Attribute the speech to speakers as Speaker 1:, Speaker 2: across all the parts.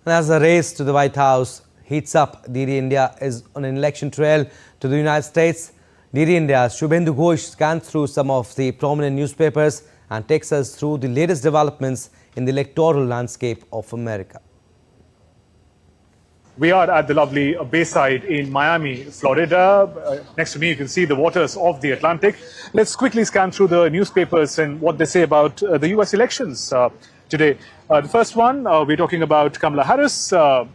Speaker 1: And as the race to the White House heats up, DD India is on an election trail to the United States. DD India's Shubhendu Ghosh scans through some of the prominent newspapers and takes us through the latest developments in the electoral landscape of America.
Speaker 2: We are at the lovely Bayside in Miami, Florida. Next to me, you can see the waters of the Atlantic. Let's quickly scan through the newspapers and what they say about the U.S. elections today. The first one, we're talking about Kamala Harris. The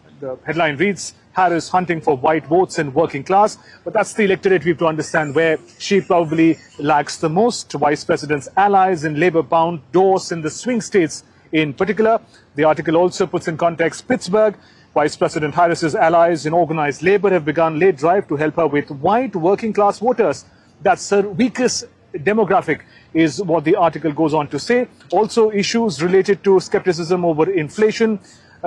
Speaker 2: headline reads, Harris hunting for white votes in working class. But that's the electorate we have to understand where she probably lacks the most. Vice President's allies in labor-bound doors in the swing states in particular. The article also puts in context Pittsburgh. Vice President Harris's allies in organized labor have begun late drive to help her with white working class voters. That's her weakest demographic, is what the article goes on to say. Also issues related to skepticism over inflation,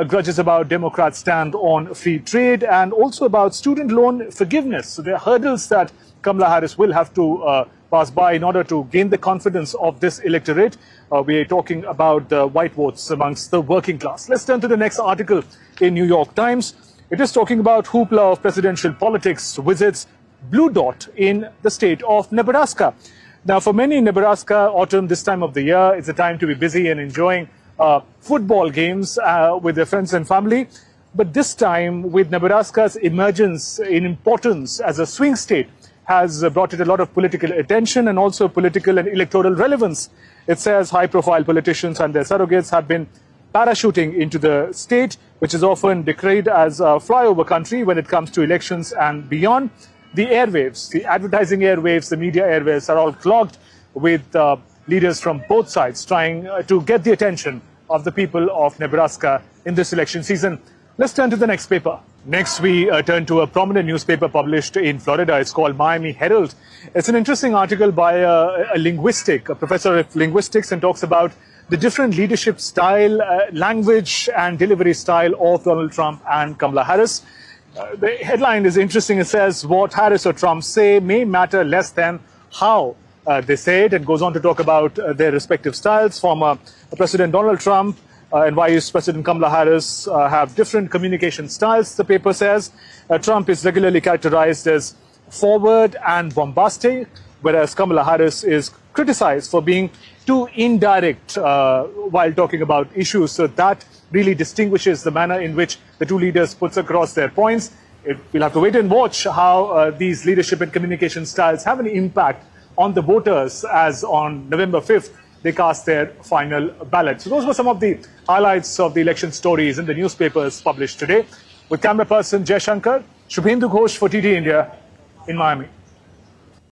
Speaker 2: grudges about Democrats' stand on free trade, and also about student loan forgiveness. So there are hurdles that Kamala Harris will have to pass by in order to gain the confidence of this electorate. We are talking about the white votes amongst the working class. Let's turn to the next article in New York Times. It is talking about hoopla of presidential politics visits Blue Dot in the state of Nebraska. Now, for many in Nebraska, autumn this time of the year is a time to be busy and enjoying football games with their friends and family. But this time, with Nebraska's emergence in importance as a swing state, has brought it a lot of political attention and also political and electoral relevance. It says high-profile politicians and their surrogates have been parachuting into the state, which is often decried as a flyover country when it comes to elections and beyond. The airwaves, the advertising airwaves, the media airwaves are all clogged with leaders from both sides trying to get the attention of the people of Nebraska in this election season. Let's turn to the next paper. Next, we turn to a prominent newspaper published in Florida. It's called Miami Herald. It's an interesting article by a professor of linguistics, and talks about the different leadership style, language and delivery style of Donald Trump and Kamala Harris. The headline is interesting. It says, what Harris or Trump say may matter less than how they say it, and goes on to talk about their respective styles. Former President Donald Trump and Vice President Kamala Harris have different communication styles, the paper says. Trump is regularly characterized as forward and bombastic, whereas Kamala Harris is criticized for being too indirect while talking about issues. So that really distinguishes the manner in which the two leaders puts across their points. We'll have to wait and watch how these leadership and communication styles have an impact on the voters as on November 5th they cast their final ballot. So those were some of the highlights of the election stories in the newspapers published today. With camera person Jay Shankar, Shubhendu Ghosh for DD India in Miami.